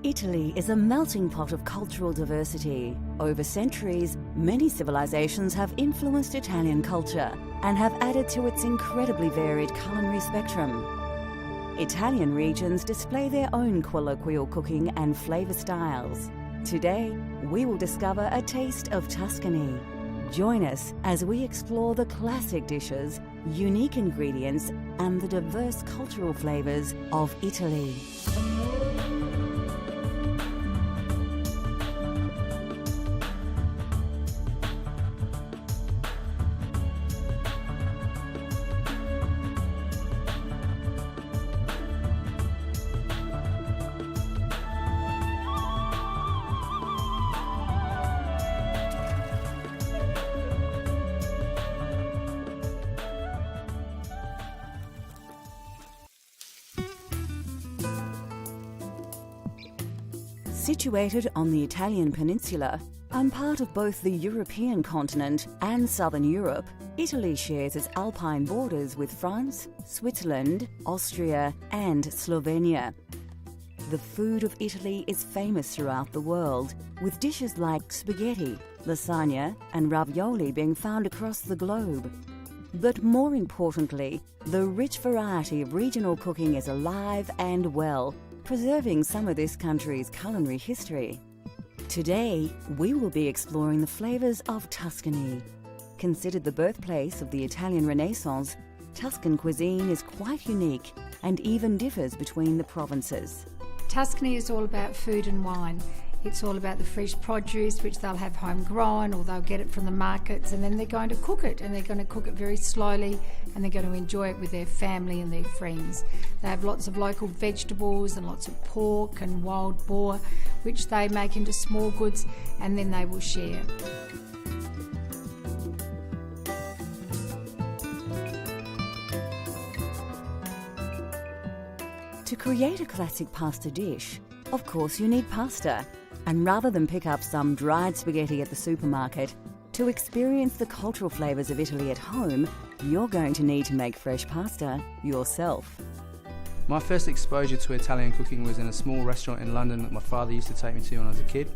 Italy is a melting pot of cultural diversity. Over centuries, many civilizations have influenced Italian culture and have added to its incredibly varied culinary spectrum. Italian regions display their own colloquial cooking and flavor styles. Today, we will discover a taste of Tuscany. Join us as we explore the classic dishes, unique ingredients, and the diverse cultural flavors of Italy. Situated on the Italian peninsula and part of both the European continent and southern Europe, Italy shares its alpine borders with France, Switzerland, Austria, and Slovenia. The food of Italy is famous throughout the world, with dishes like spaghetti, lasagna, and ravioli being found across the globe. But more importantly, the rich variety of regional cooking is alive and well, preserving some of this country's culinary history. Today, we will be exploring the flavours of Tuscany. Considered the birthplace of the Italian Renaissance, Tuscan cuisine is quite unique and even differs between the provinces. Tuscany is all about food and wine. It's all about the fresh produce, which they'll have homegrown or they'll get it from the markets, and then they're going to cook it, and they're going to cook it very slowly, and they're going to enjoy it with their family and their friends. They have lots of local vegetables and lots of pork and wild boar, which they make into small goods, and then they will share. To create a classic pasta dish, of course you need pasta. And rather than pick up some dried spaghetti at the supermarket, to experience the cultural flavours of Italy at home, you're going to need to make fresh pasta yourself. My first exposure to Italian cooking was in a small restaurant in London that my father used to take me to when I was a kid.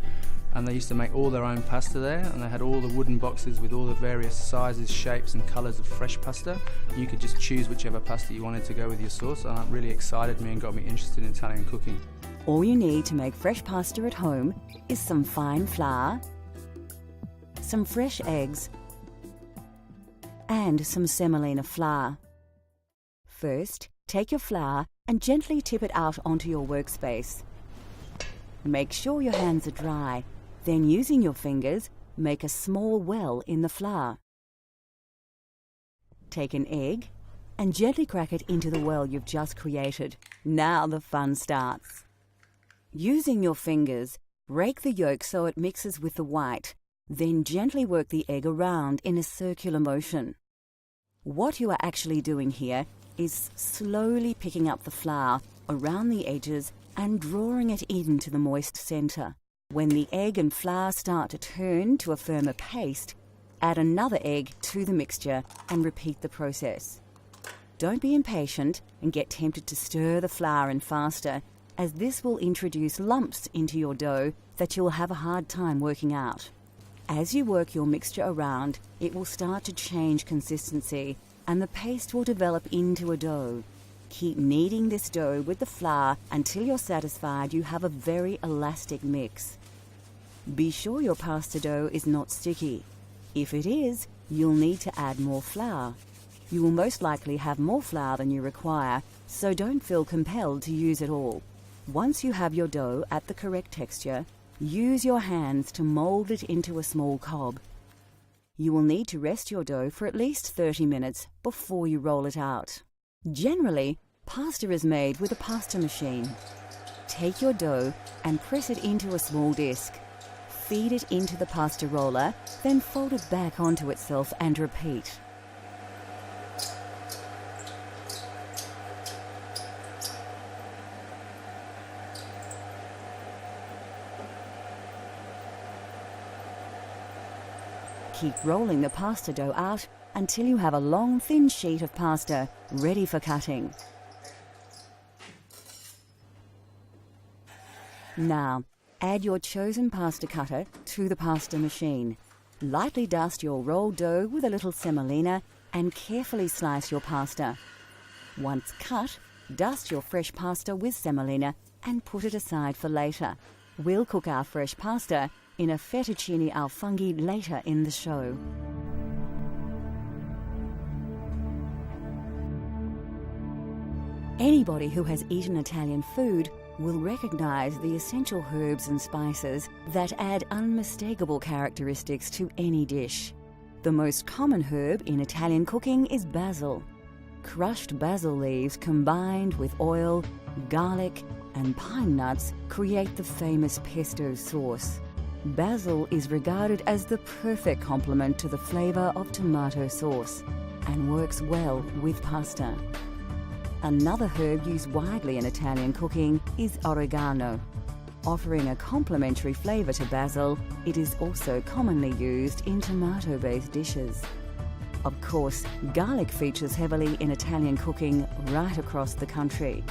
And they used to make all their own pasta there, and they had all the wooden boxes with all the various sizes, shapes and colours of fresh pasta. You could just choose whichever pasta you wanted to go with your sauce, and that really excited me and got me interested in Italian cooking. All you need to make fresh pasta at home is some fine flour, some fresh eggs, and some semolina flour. First, take your flour and gently tip it out onto your workspace. Make sure your hands are dry, then using your fingers, make a small well in the flour. Take an egg and gently crack it into the well you've just created. Now the fun starts. Using your fingers, break the yolk so it mixes with the white, then gently work the egg around in a circular motion. What you are actually doing here is slowly picking up the flour around the edges and drawing it into the moist centre. When the egg and flour start to turn to a firmer paste, add another egg to the mixture and repeat the process. Don't be impatient and get tempted to stir the flour in faster, as this will introduce lumps into your dough that you'll have a hard time working out. As you work your mixture around, it will start to change consistency and the paste will develop into a dough. Keep kneading this dough with the flour until you're satisfied you have a very elastic mix. Be sure your pasta dough is not sticky. If it is, you'll need to add more flour. You will most likely have more flour than you require, so don't feel compelled to use it all. Once you have your dough at the correct texture, use your hands to mold it into a small cob. You will need to rest your dough for at least 30 minutes before you roll it out. Generally, pasta is made with a pasta machine. Take your dough and press it into a small disc. Feed it into the pasta roller, then fold it back onto itself and repeat. Keep rolling the pasta dough out until you have a long, thin sheet of pasta ready for cutting. Now, add your chosen pasta cutter to the pasta machine. Lightly dust your rolled dough with a little semolina and carefully slice your pasta. Once cut, dust your fresh pasta with semolina and put it aside for later. We'll cook our fresh pasta in a fettuccine al funghi later in the show. Anybody who has eaten Italian food will recognise the essential herbs and spices that add unmistakable characteristics to any dish. The most common herb in Italian cooking is basil. Crushed basil leaves combined with oil, garlic and pine nuts create the famous pesto sauce. Basil is regarded as the perfect complement to the flavour of tomato sauce and works well with pasta. Another herb used widely in Italian cooking is oregano. Offering a complementary flavour to basil, it is also commonly used in tomato-based dishes. Of course, garlic features heavily in Italian cooking right across the country.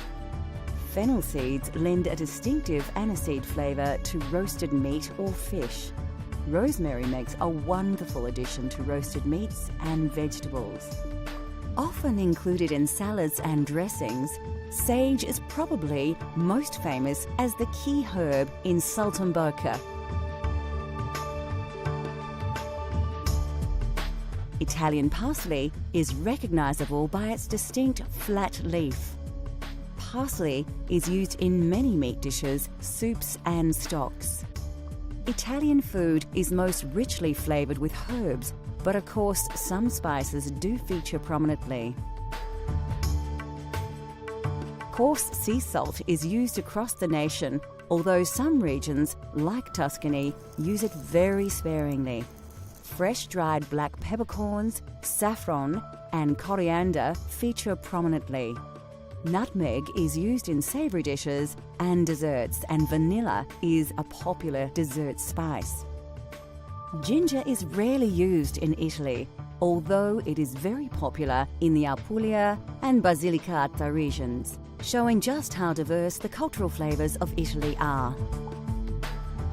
Fennel seeds lend a distinctive aniseed flavour to roasted meat or fish. Rosemary makes a wonderful addition to roasted meats and vegetables. Often included in salads and dressings, sage is probably most famous as the key herb in saltimbocca. Italian parsley is recognisable by its distinct flat leaf. Parsley is used in many meat dishes, soups and stocks. Italian food is most richly flavoured with herbs, but of course some spices do feature prominently. Coarse sea salt is used across the nation, although some regions, like Tuscany, use it very sparingly. Fresh dried black peppercorns, saffron and coriander feature prominently. Nutmeg is used in savoury dishes and desserts, and vanilla is a popular dessert spice. Ginger is rarely used in Italy, although it is very popular in the Apulia and Basilicata regions, showing just how diverse the cultural flavours of Italy are.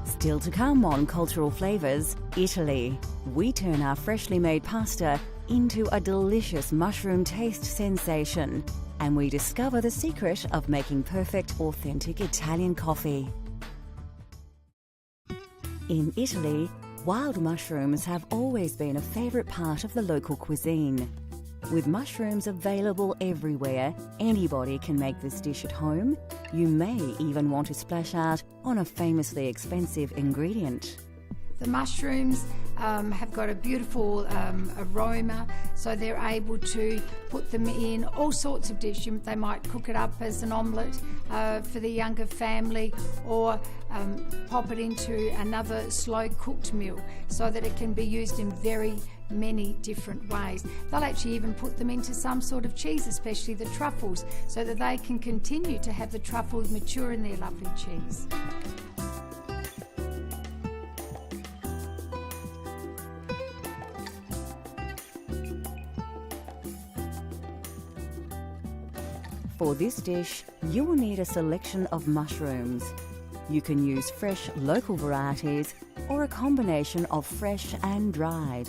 Still to come on Cultural Flavours, Italy. We turn our freshly made pasta into a delicious mushroom taste sensation, and we discover the secret of making perfect, authentic Italian coffee. In Italy, wild mushrooms have always been a favourite part of the local cuisine. With mushrooms available everywhere, anybody can make this dish at home. You may even want to splash out on a famously expensive ingredient. The mushrooms have got a beautiful aroma, so they're able to put them in all sorts of dishes. They might cook it up as an omelette for the younger family, or pop it into another slow cooked meal so that it can be used in very many different ways. They'll actually even put them into some sort of cheese, especially the truffles, so that they can continue to have the truffles mature in their lovely cheese. For this dish, you will need a selection of mushrooms. You can use fresh local varieties or a combination of fresh and dried.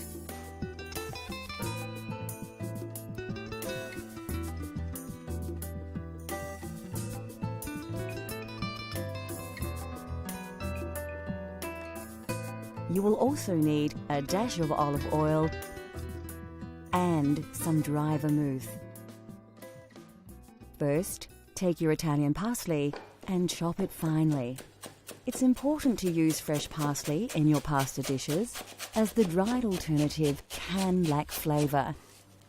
You will also need a dash of olive oil and some dry vermouth. First, take your Italian parsley and chop it finely. It's important to use fresh parsley in your pasta dishes, as the dried alternative can lack flavour.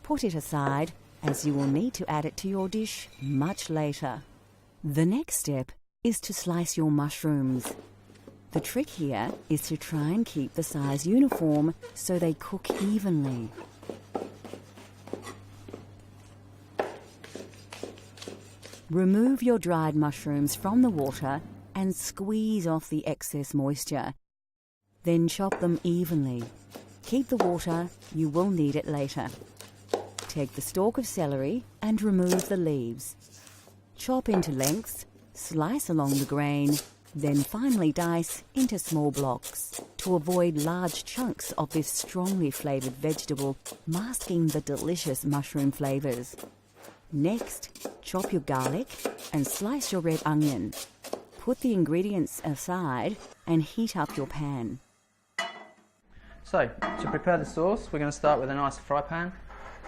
Put it aside, as you will need to add it to your dish much later. The next step is to slice your mushrooms. The trick here is to try and keep the size uniform so they cook evenly. Remove your dried mushrooms from the water and squeeze off the excess moisture. Then chop them evenly. Keep the water, you will need it later. Take the stalk of celery and remove the leaves. Chop into lengths, slice along the grain, Then finely dice into small blocks to avoid large chunks of this strongly flavoured vegetable masking the delicious mushroom flavours. Next, chop your garlic and slice your red onion. Put the ingredients aside and heat up your pan. So, to prepare the sauce, we're going to start with a nice fry pan,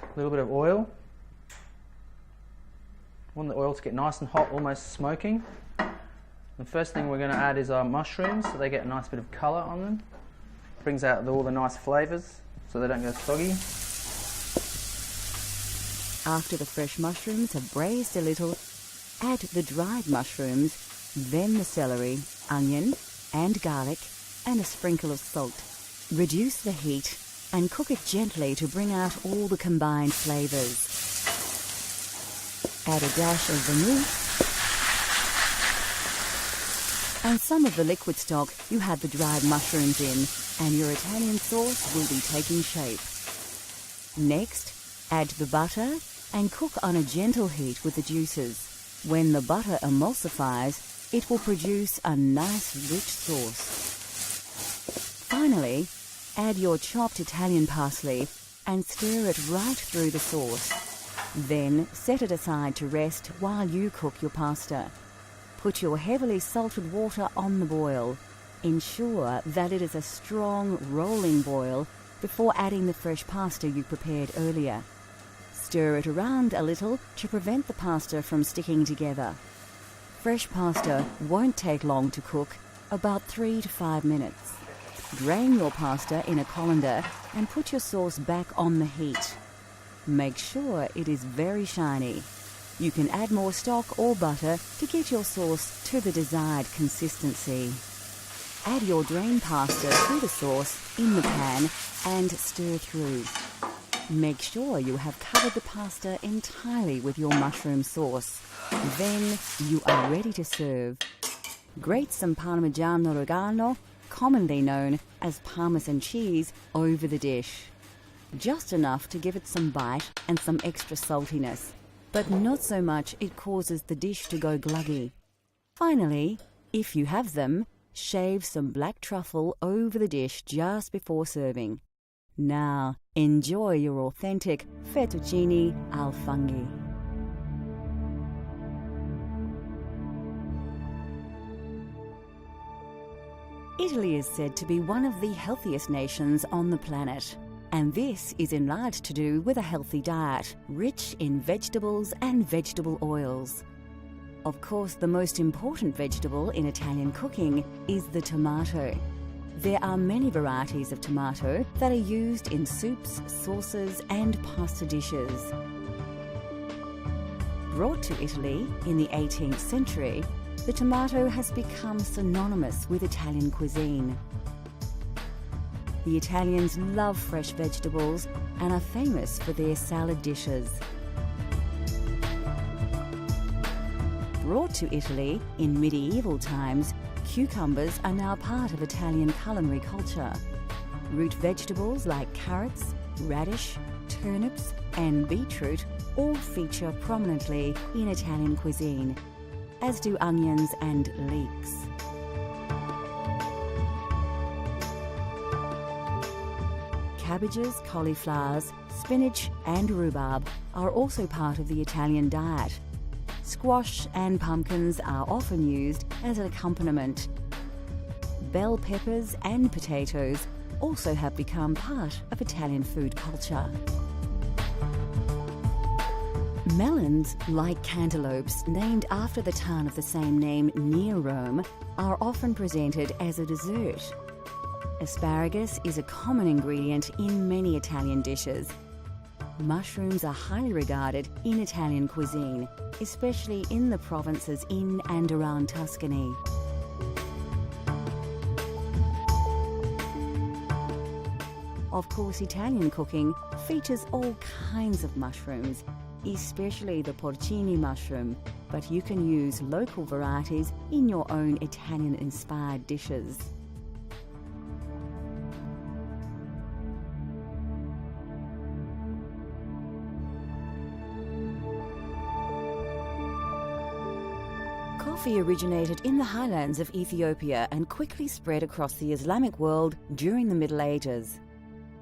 a little bit of oil. We want the oil to get nice and hot, almost smoking. The first thing we're going to add is our mushrooms, so they get a nice bit of colour on them. Brings out all the nice flavours, so they don't go soggy. After the fresh mushrooms have braised a little, add the dried mushrooms, then the celery, onion and garlic, and a sprinkle of salt. Reduce the heat and cook it gently to bring out all the combined flavours. Add a dash of vermouth and some of the liquid stock you had the dried mushrooms in, and your Italian sauce will be taking shape. Next, add the butter and cook on a gentle heat with the juices. When the butter emulsifies, it will produce a nice rich sauce. Finally, add your chopped Italian parsley and stir it right through the sauce. Then set it aside to rest while you cook your pasta. Put your heavily salted water on the boil. Ensure that it is a strong, rolling boil before adding the fresh pasta you prepared earlier. Stir it around a little to prevent the pasta from sticking together. Fresh pasta won't take long to cook, about 3 to 5 minutes. Drain your pasta in a colander and put your sauce back on the heat. Make sure it is very shiny. You can add more stock or butter to get your sauce to the desired consistency. Add your drained pasta to the sauce in the pan and stir through. Make sure you have covered the pasta entirely with your mushroom sauce. Then you are ready to serve. Grate some Parmigiano Reggiano, commonly known as Parmesan cheese, over the dish. Just enough to give it some bite and some extra saltiness, but not so much it causes the dish to go gluggy. Finally, if you have them, shave some black truffle over the dish just before serving. Now, enjoy your authentic fettuccine al funghi. Italy is said to be one of the healthiest nations on the planet, and this is in large to do with a healthy diet, rich in vegetables and vegetable oils. Of course, the most important vegetable in Italian cooking is the tomato. There are many varieties of tomato that are used in soups, sauces, and pasta dishes. Brought to Italy in the 18th century, the tomato has become synonymous with Italian cuisine. The Italians love fresh vegetables and are famous for their salad dishes. Brought to Italy in medieval times, cucumbers are now part of Italian culinary culture. Root vegetables like carrots, radish, turnips, and beetroot all feature prominently in Italian cuisine, as do onions and leeks. Cabbages, cauliflowers, spinach and rhubarb are also part of the Italian diet. Squash and pumpkins are often used as an accompaniment. Bell peppers and potatoes also have become part of Italian food culture. Melons, like cantaloupes, named after the town of the same name near Rome, are often presented as a dessert. Asparagus is a common ingredient in many Italian dishes. Mushrooms are highly regarded in Italian cuisine, especially in the provinces in and around Tuscany. Of course, Italian cooking features all kinds of mushrooms, especially the porcini mushroom, but you can use local varieties in your own Italian-inspired dishes. Coffee originated in the highlands of Ethiopia and quickly spread across the Islamic world during the Middle Ages.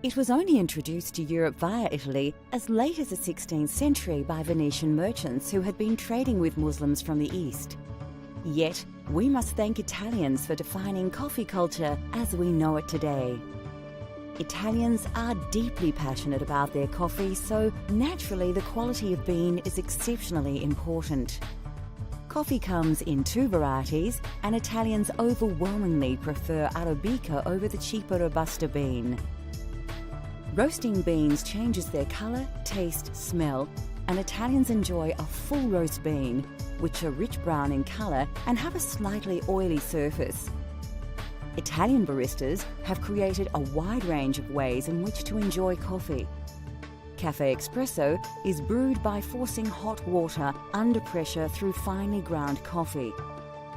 It was only introduced to Europe via Italy as late as the 16th century by Venetian merchants who had been trading with Muslims from the East. Yet, we must thank Italians for defining coffee culture as we know it today. Italians are deeply passionate about their coffee, so naturally the quality of bean is exceptionally important. Coffee comes in 2 varieties, and Italians overwhelmingly prefer Arabica over the cheaper Robusta bean. Roasting beans changes their colour, taste, smell, and Italians enjoy a full roast bean, which are rich brown in colour and have a slightly oily surface. Italian baristas have created a wide range of ways in which to enjoy coffee. Cafe Espresso is brewed by forcing hot water under pressure through finely ground coffee.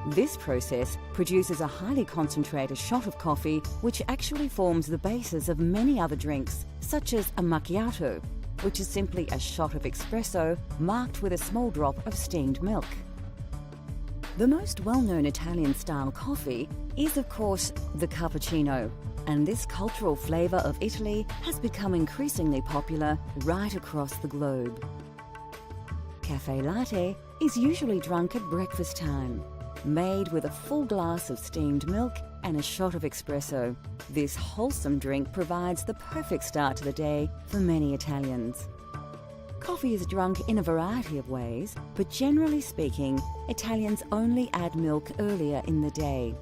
This process produces a highly concentrated shot of coffee which actually forms the basis of many other drinks, such as a macchiato, which is simply a shot of espresso marked with a small drop of steamed milk. The most well-known Italian-style coffee is, of course, the cappuccino, and this cultural flavour of Italy has become increasingly popular right across the globe. Cafe latte is usually drunk at breakfast time, made with a full glass of steamed milk and a shot of espresso. This wholesome drink provides the perfect start to the day for many Italians. Coffee is drunk in a variety of ways, but generally speaking, Italians only add milk earlier in the day.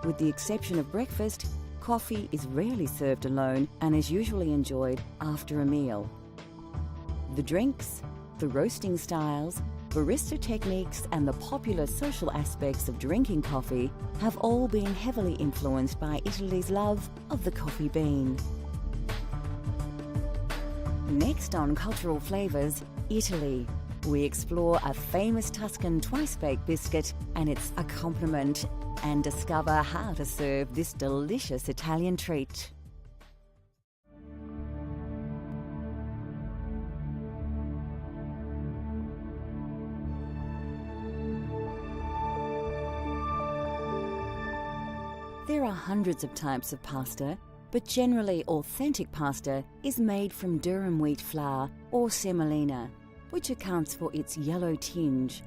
With the exception of breakfast, coffee is rarely served alone and is usually enjoyed after a meal. The drinks, the roasting styles, barista techniques and the popular social aspects of drinking coffee have all been heavily influenced by Italy's love of the coffee bean. Next on Cultural Flavours, Italy. We explore a famous Tuscan twice-baked biscuit and its accompaniment and discover how to serve this delicious Italian treat. There are hundreds of types of pasta, but generally authentic pasta is made from durum wheat flour or semolina, which accounts for its yellow tinge.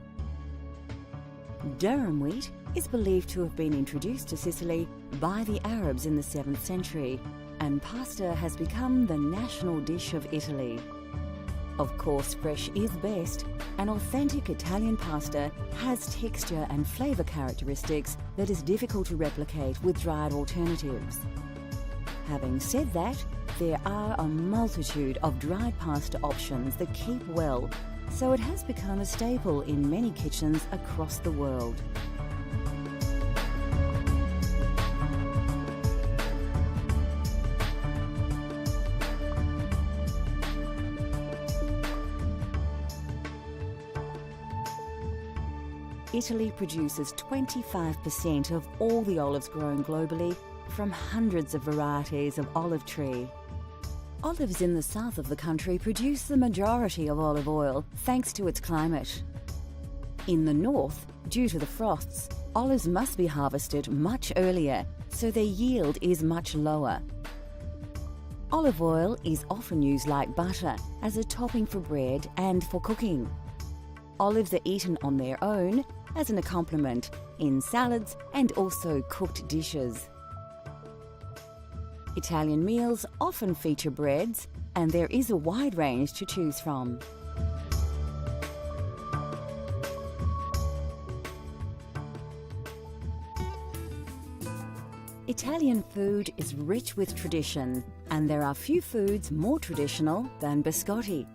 Durum wheat is believed to have been introduced to Sicily by the Arabs in the 7th century, and pasta has become the national dish of Italy. Of course, fresh is best, and authentic Italian pasta has texture and flavour characteristics that is difficult to replicate with dried alternatives. Having said that, there are a multitude of dried pasta options that keep well, so it has become a staple in many kitchens across the world. Italy produces 25% of all the olives grown globally from hundreds of varieties of olive tree. Olives in the south of the country produce the majority of olive oil thanks to its climate. In the north, due to the frosts, olives must be harvested much earlier, so their yield is much lower. Olive oil is often used like butter as a topping for bread and for cooking. Olives are eaten on their own, as an accompaniment, in salads and also cooked dishes. Italian meals often feature breads, and there is a wide range to choose from. Italian food is rich with tradition, and there are few foods more traditional than biscotti.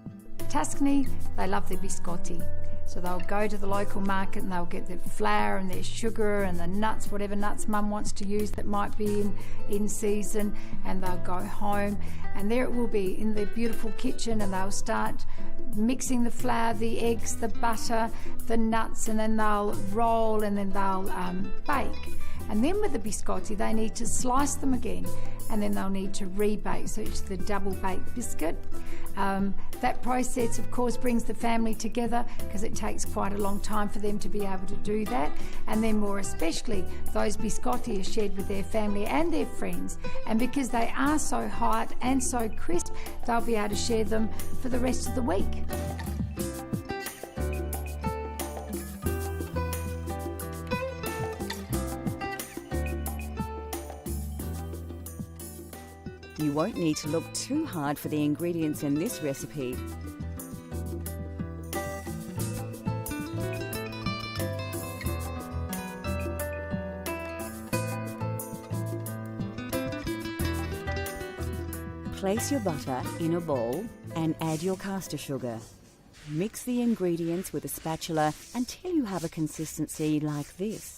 Tuscany, they love their biscotti. So they'll go to the local market and they'll get their flour and their sugar and the nuts, whatever nuts mum wants to use that might be in season, and they'll go home and there it will be in their beautiful kitchen, and they'll start mixing the flour, the eggs, the butter, the nuts, and then they'll roll and then they'll bake. And then with the biscotti they need to slice them again, and then they'll need to rebake, so it's the double baked biscuit. That process, of course, brings the family together because it takes quite a long time for them to be able to do that. And then more especially, those biscotti are shared with their family and their friends. And because they are so hot and so crisp, they'll be able to share them for the rest of the week. You won't need to look too hard for the ingredients in this recipe. Place your butter in a bowl and add your caster sugar. Mix the ingredients with a spatula until you have a consistency like this.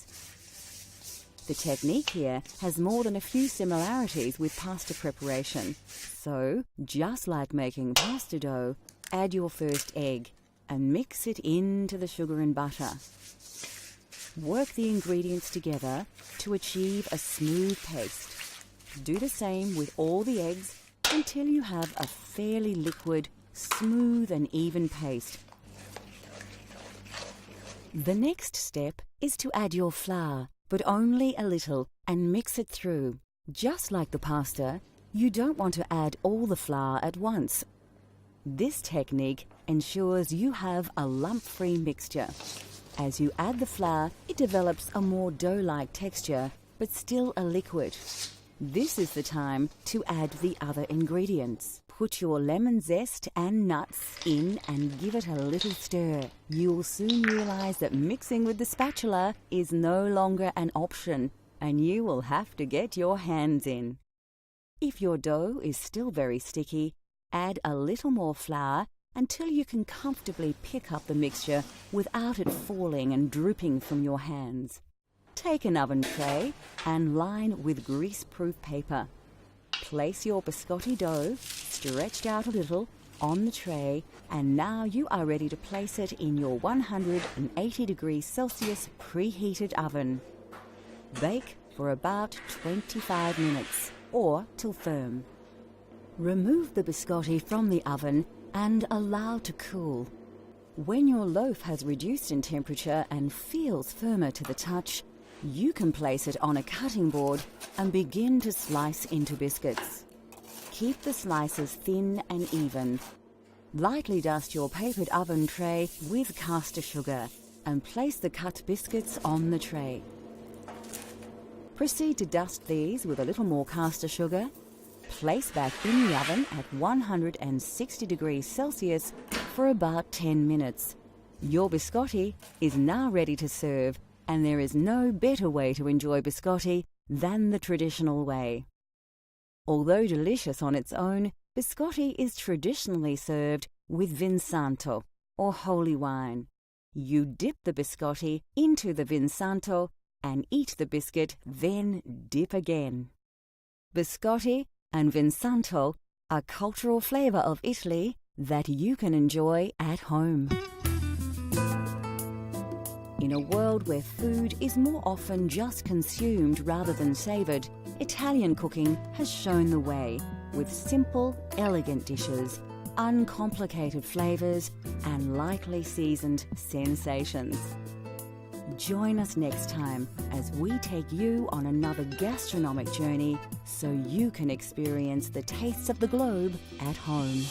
The technique here has more than a few similarities with pasta preparation. So, just like making pasta dough, add your first egg and mix it into the sugar and butter. Work the ingredients together to achieve a smooth paste. Do the same with all the eggs until you have a fairly liquid, smooth and even paste. The next step is to add your flour, but only a little, and mix it through. Just like the pasta, you don't want to add all the flour at once. This technique ensures you have a lump-free mixture. As you add the flour, it develops a more dough-like texture, but still a liquid. This is the time to add the other ingredients. Put your lemon zest and nuts in and give it a little stir. You'll soon realize that mixing with the spatula is no longer an option, and you will have to get your hands in. If your dough is still very sticky, add a little more flour until you can comfortably pick up the mixture without it falling and drooping from your hands. Take an oven tray and line with grease-proof paper. Place your biscotti dough, stretched out a little, on the tray, and now you are ready to place it in your 180 degrees Celsius preheated oven. Bake for about 25 minutes, or till firm. Remove the biscotti from the oven and allow to cool. When your loaf has reduced in temperature and feels firmer to the touch, you can place it on a cutting board and begin to slice into biscuits. Keep the slices thin and even. Lightly dust your papered oven tray with caster sugar and place the cut biscuits on the tray. Proceed to dust these with a little more caster sugar. Place back in the oven at 160 degrees Celsius for about 10 minutes. Your biscotti is now ready to serve, and there is no better way to enjoy biscotti than the traditional way. Although delicious on its own, biscotti is traditionally served with Vinsanto, or holy wine. You dip the biscotti into the Vinsanto and eat the biscuit, then dip again. Biscotti and Vinsanto are cultural flavour of Italy that you can enjoy at home. In a world where food is more often just consumed rather than savoured, Italian cooking has shown the way with simple, elegant dishes, uncomplicated flavours, and lightly seasoned sensations. Join us next time as we take you on another gastronomic journey so you can experience the tastes of the globe at home.